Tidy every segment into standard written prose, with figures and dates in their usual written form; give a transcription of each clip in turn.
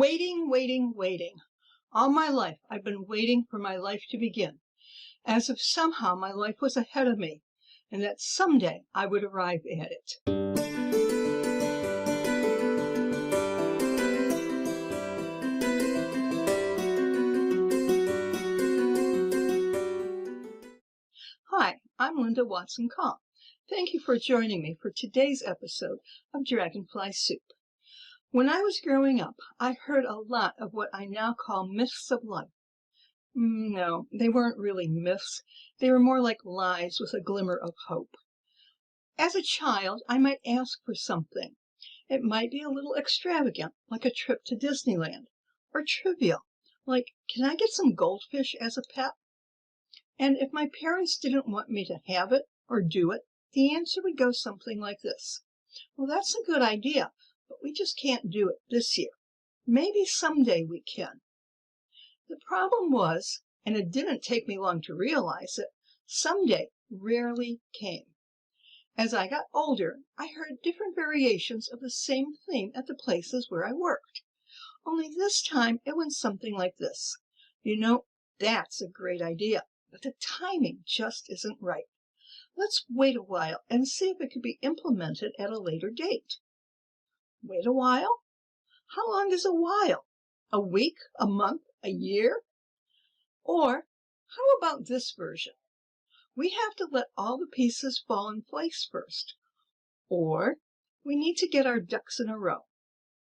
Waiting, waiting, waiting. All my life, I've been waiting for my life to begin, as if somehow my life was ahead of me, and that someday I would arrive at it. Hi, I'm Linda Watson-Call. Thank you for joining me for today's episode of Dragonfly Soup. When I was growing up, I heard a lot of what I now call myths of life. No, they weren't really myths. They were more like lies with a glimmer of hope. As a child, I might ask for something. It might be a little extravagant, like a trip to Disneyland, or trivial, like, can I get some goldfish as a pet? And if my parents didn't want me to have it or do it, the answer would go something like this. Well, that's a good idea, but we just can't do it this year. Maybe someday we can. The problem was, and it didn't take me long to realize it, someday rarely came. As I got older, I heard different variations of the same theme at the places where I worked. Only this time it went something like this. You know, that's a great idea, but the timing just isn't right. Let's wait a while and see if it could be implemented at a later date. Wait a while? How long is a while? A week? A month? A year? Or how about this version? We have to let all the pieces fall in place first. Or we need to get our ducks in a row.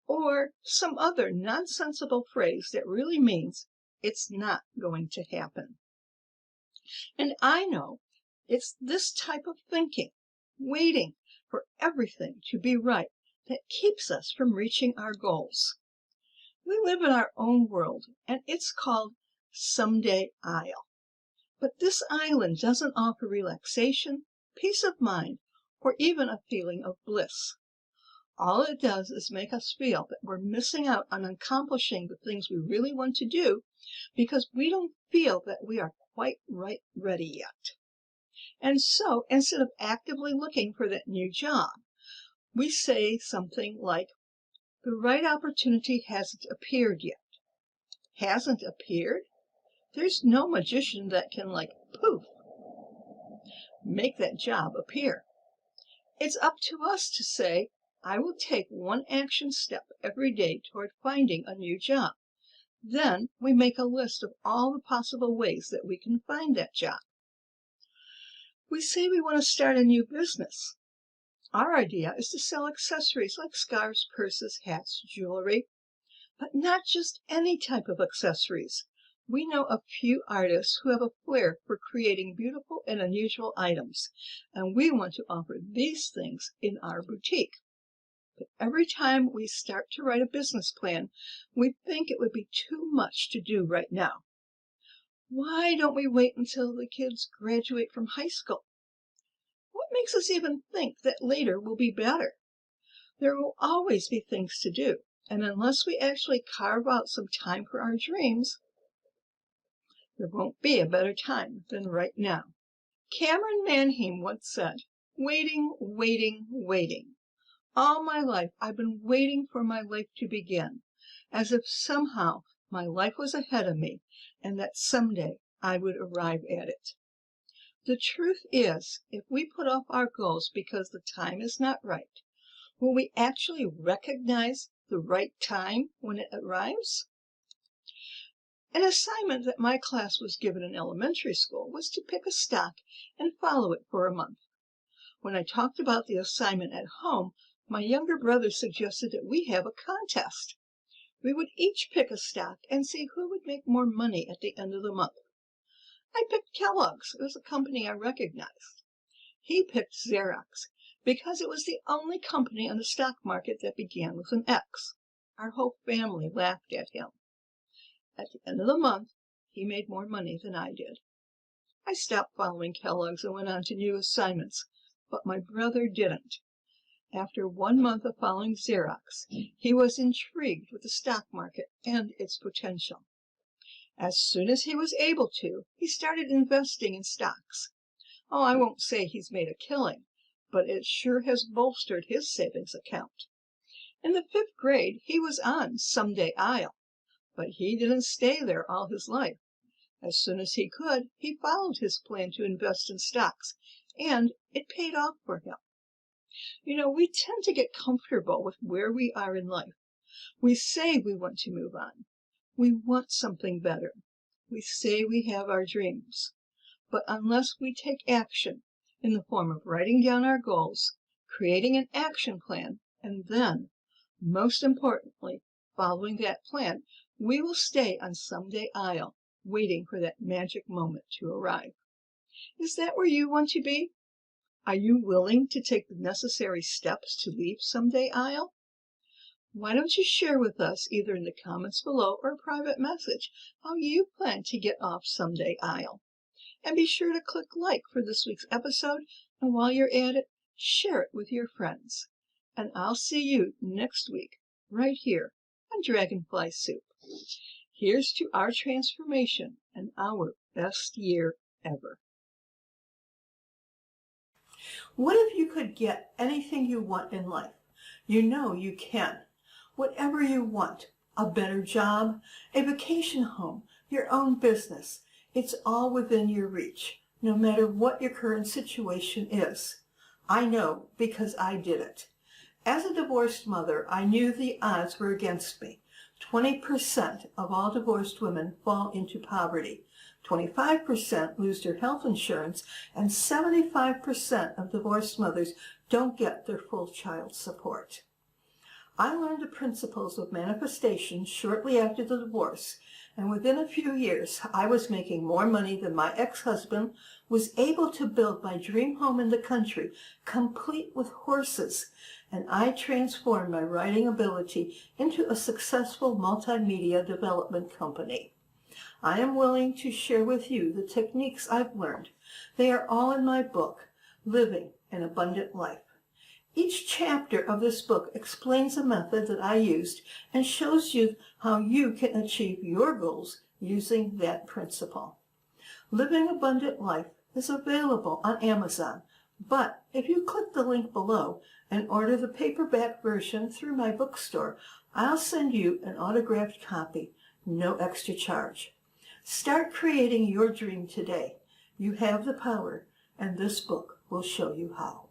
Or some other nonsensical phrase that really means it's not going to happen. And I know it's this type of thinking, waiting for everything to be right, that keeps us from reaching our goals. We live in our own world, and it's called Someday Isle. But this island doesn't offer relaxation, peace of mind, or even a feeling of bliss. All it does is make us feel that we're missing out on accomplishing the things we really want to do because we don't feel that we are quite ready yet. And so, instead of actively looking for that new job, we say something like, the right opportunity hasn't appeared yet. Hasn't appeared? There's no magician that can, poof, make that job appear. It's up to us to say, I will take one action step every day toward finding a new job. Then we make a list of all the possible ways that we can find that job. We say we want to start a new business. Our idea is to sell accessories like scarves, purses, hats, jewelry, but not just any type of accessories. We know a few artists who have a flair for creating beautiful and unusual items, and we want to offer these things in our boutique. But every time we start to write a business plan, we think it would be too much to do right now. Why don't we wait until the kids graduate from high school? What makes us even think that later will be better? There will always be things to do, and unless we actually carve out some time for our dreams, there won't be a better time than right now. Cameron Manheim once said, waiting, waiting, waiting. All my life I've been waiting for my life to begin, as if somehow my life was ahead of me and that someday I would arrive at it. The truth is, if we put off our goals because the time is not right, will we actually recognize the right time when it arrives? An assignment that my class was given in elementary school was to pick a stock and follow it for a month. When I talked about the assignment at home, my younger brother suggested that we have a contest. We would each pick a stock and see who would make more money at the end of the month. I picked Kellogg's. It was a company I recognized. He picked Xerox because it was the only company on the stock market that began with an X. Our whole family laughed at him. At the end of the month, he made more money than I did. I stopped following Kellogg's and went on to new assignments, but my brother didn't. After 1 month of following Xerox, he was intrigued with the stock market and its potential. As soon as he was able to, he started investing in stocks. Oh, I won't say he's made a killing, but it sure has bolstered his savings account. In the 5th grade, he was on Someday I'll, but he didn't stay there all his life. As soon as he could, he followed his plan to invest in stocks, and it paid off for him. We tend to get comfortable with where we are in life. We say we want to move on. We want something better. We say we have our dreams. But unless we take action in the form of writing down our goals, creating an action plan, and then, most importantly, following that plan, we will stay on Someday I'll, waiting for that magic moment to arrive. Is that where you want to be? Are you willing to take the necessary steps to leave Someday I'll? Why don't you share with us, either in the comments below or a private message, how you plan to get off Someday I'll? And be sure to click like for this week's episode, and while you're at it, share it with your friends. And I'll see you next week, right here on Dragonfly Soup. Here's to our transformation and our best year ever. What if you could get anything you want in life? You know you can. Whatever you want, a better job, a vacation home, your own business, it's all within your reach, no matter what your current situation is. I know because I did it. As a divorced mother, I knew the odds were against me. 20% of all divorced women fall into poverty. 25% lose their health insurance, and 75% of divorced mothers don't get their full child support. I learned the principles of manifestation shortly after the divorce, and within a few years, I was making more money than my ex-husband, was able to build my dream home in the country, complete with horses, and I transformed my writing ability into a successful multimedia development company. I am willing to share with you the techniques I've learned. They are all in my book, Living an Abundant Life. Each chapter of this book explains a method that I used and shows you how you can achieve your goals using that principle. Living Abundant Life is available on Amazon, but if you click the link below and order the paperback version through my bookstore, I'll send you an autographed copy, no extra charge. Start creating your dream today. You have the power, and this book will show you how.